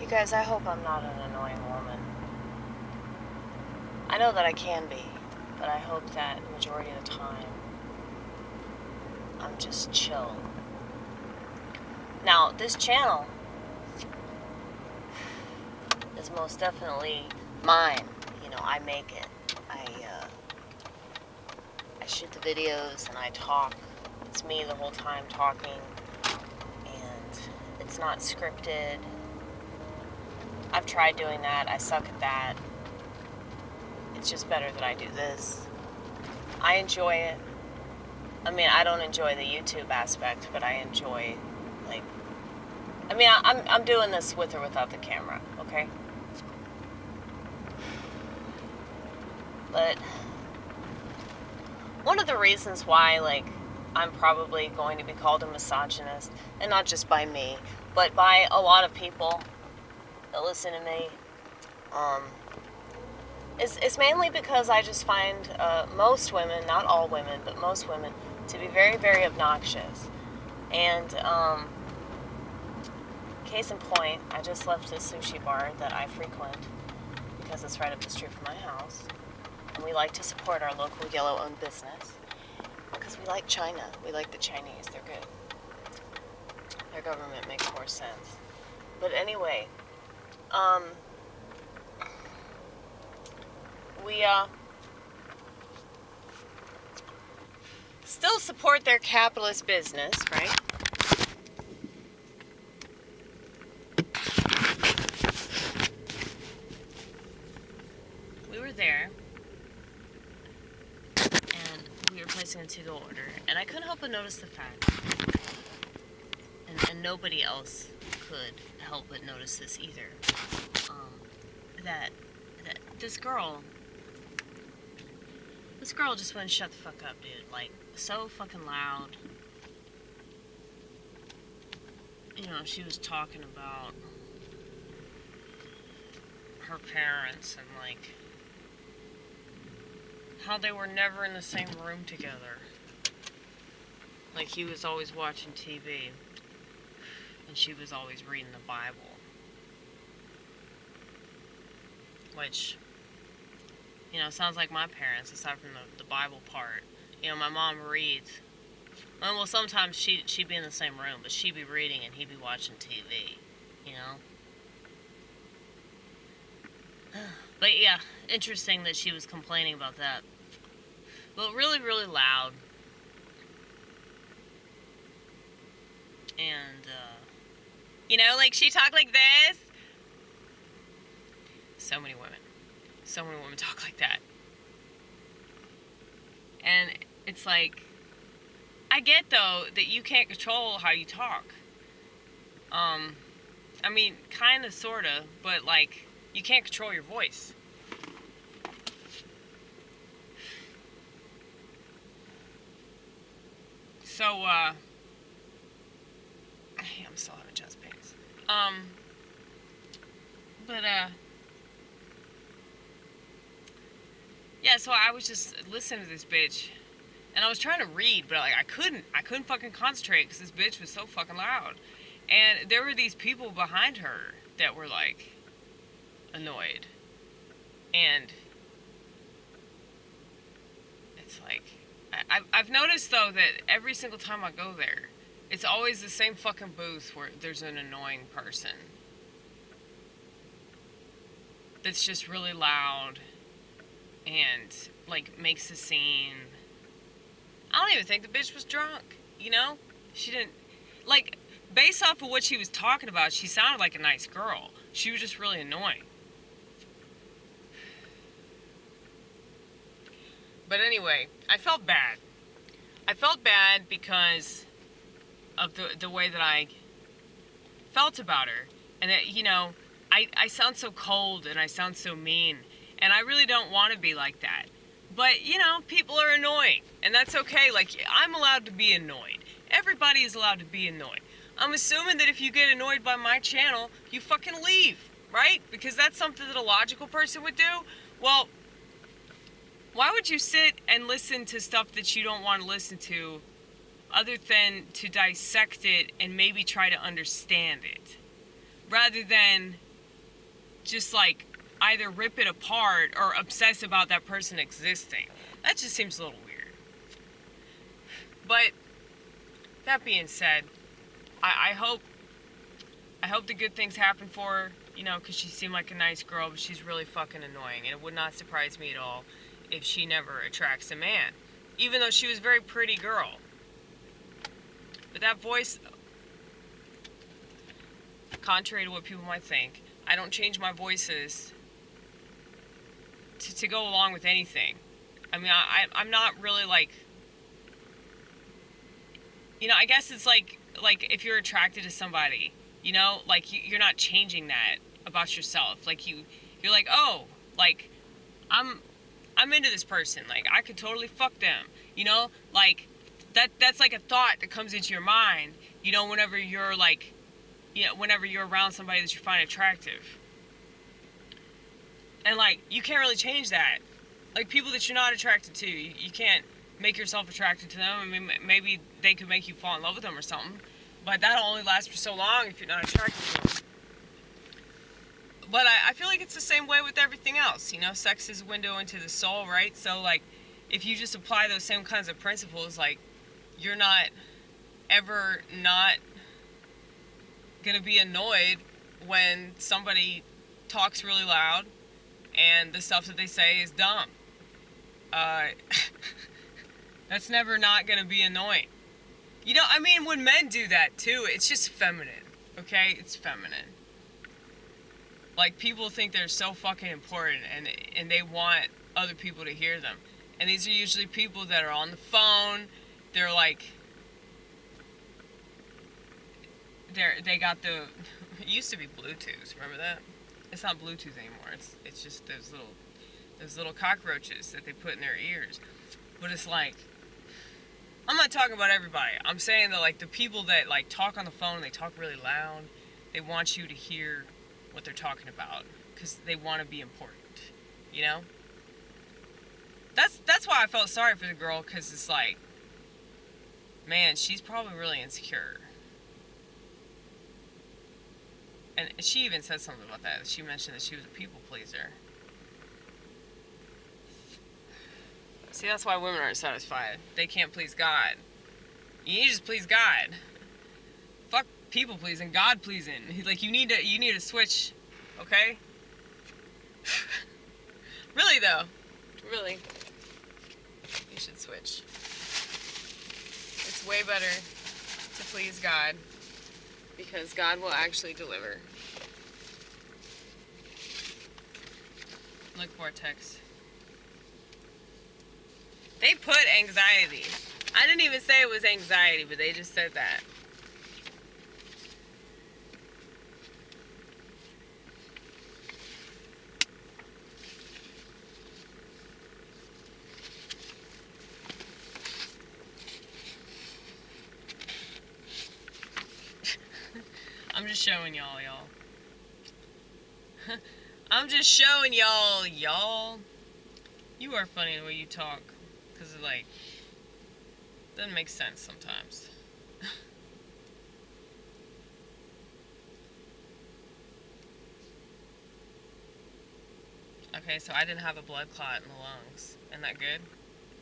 You guys, I hope I'm not an annoying woman. I know that I can be, but I hope that the majority of the time, I'm just chill. Now, this channel is most definitely mine. You know, I make it. I shoot the videos and I talk. It's me the whole time talking, and it's not scripted. I've tried doing that. I suck at that. It's just better that I do this. I enjoy it. I mean, I don't enjoy the YouTube aspect, but I enjoy, like, I mean, I'm doing this with or without the camera, okay? But one of the reasons why, like, I'm probably going to be called a misogynist, and not just by me, but by a lot of people that listen to me, is mainly because I just find most women, not all women, but most women, to be very, very obnoxious. And case in point, I just left this sushi bar that I frequent because it's right up the street from my house. And we like to support our local yellow-owned business because we like China. We like the Chinese. They're good. Their government makes more sense. But anyway, we still support their capitalist business, right? We were there, and we were placing a to-go order, and I couldn't help but notice the fact, and nobody else could help but notice this either, that this girl just wouldn't shut the fuck up, dude. Like, so fucking loud. You know, she was talking about her parents and, like, how they were never in the same room together. Like, he was always watching TV, and she was always reading the Bible. Which, you know, sounds like my parents, aside from the Bible part. You know, my mom reads. Well, sometimes she'd be in the same room, but she'd be reading and he'd be watching TV, you know? But yeah, interesting that she was complaining about that. But really, really loud. And, you know, like, she talked like this. So many women talk like that. And it's like, I get, though, that you can't control how you talk. I mean, kind of, sort of, but, like, you can't control your voice. So, I'm still having chest pains. Yeah, so I was just listening to this bitch, and I was trying to read, but, like, I couldn't fucking concentrate, because this bitch was so fucking loud. And there were these people behind her that were, like, annoyed. And it's like, I've noticed, though, that every single time I go there, it's always the same fucking booth where there's an annoying person that's just really loud and, like, makes a scene. I don't even think the bitch was drunk, you know? She didn't, like, based off of what she was talking about, she sounded like a nice girl. She was just really annoying. But anyway, I felt bad. I felt bad because of the way that I felt about her. And that, you know, I sound so cold and I sound so mean. And I really don't want to be like that. But, you know, people are annoying. And that's okay. Like, I'm allowed to be annoyed. Everybody is allowed to be annoyed. I'm assuming that if you get annoyed by my channel, you fucking leave, right? Because that's something that a logical person would do. Well, why would you sit and listen to stuff that you don't want to listen to other than to dissect it and maybe try to understand it? Rather than just like either rip it apart or obsess about that person existing. That just seems a little weird. But that being said, I hope the good things happen for her, you know, because she seemed like a nice girl, but she's really fucking annoying, and it would not surprise me at all if she never attracts a man, even though she was a very pretty girl. But that voice, contrary to what people might think, I don't change my voices to go along with anything. I mean, I'm not really like, you know, I guess it's like if you're attracted to somebody, you know, like you're not changing that about yourself. Like you're like, oh, like I'm into this person. Like I could totally fuck them. You know, like that's like a thought that comes into your mind. You know, whenever you're like, you know, whenever you're around somebody that you find attractive. And like you can't really change that. Like people that you're not attracted to, you can't make yourself attracted to them. I mean, maybe they could make you fall in love with them or something, but that'll only last for so long if you're not attracted to them. But I feel like it's the same way with everything else. You know, sex is a window into the soul, right? So like, if you just apply those same kinds of principles, like, you're not ever not gonna be annoyed when somebody talks really loud and the stuff that they say is dumb. That's never not gonna be annoying. You know, I mean, when men do that too, it's just feminine, okay? It's feminine. Like, people think they're so fucking important and they want other people to hear them. And these are usually people that are on the phone. They're like, they got the, it used to be Bluetooth, remember that? It's not Bluetooth anymore. It's just those little cockroaches that they put in their ears. But it's like, I'm not talking about everybody. I'm saying that, like, the people that, like, talk on the phone, they talk really loud, they want you to hear what they're talking about because they want to be important, you know? That's why I felt sorry for the girl, because it's like, man, she's probably really insecure. And she even said something about that. She mentioned that she was a people pleaser. See, that's why women aren't satisfied. They can't please God. You need to just please God. Fuck people pleasing, God pleasing. Like, you need to switch, okay? Really though. Really. You should switch. It's way better to please God, because God will actually deliver. Look, Vortex. They put anxiety. I didn't even say it was anxiety, but they just said that. I'm just showing y'all. I'm just showing y'all. You are funny the way you talk. Because it, like, doesn't make sense sometimes. Okay, so I didn't have a blood clot in the lungs. Isn't that good?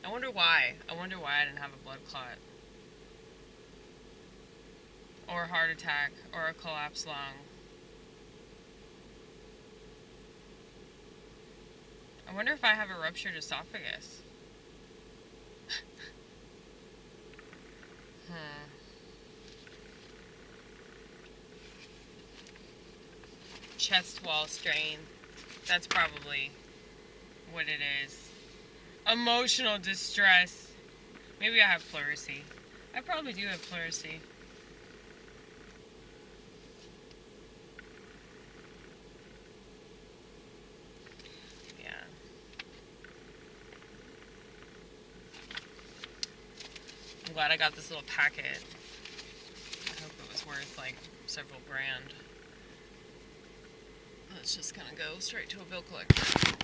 I wonder why. I didn't have a blood clot. Or a heart attack, or a collapsed lung. I wonder if I have a ruptured esophagus. Chest wall strain. That's probably what it is. Emotional distress. Maybe I have pleurisy. I probably do have pleurisy. Yeah. I'm glad I got this little packet. I hope it was worth, like, several grand. It's just gonna go straight to a bill collector.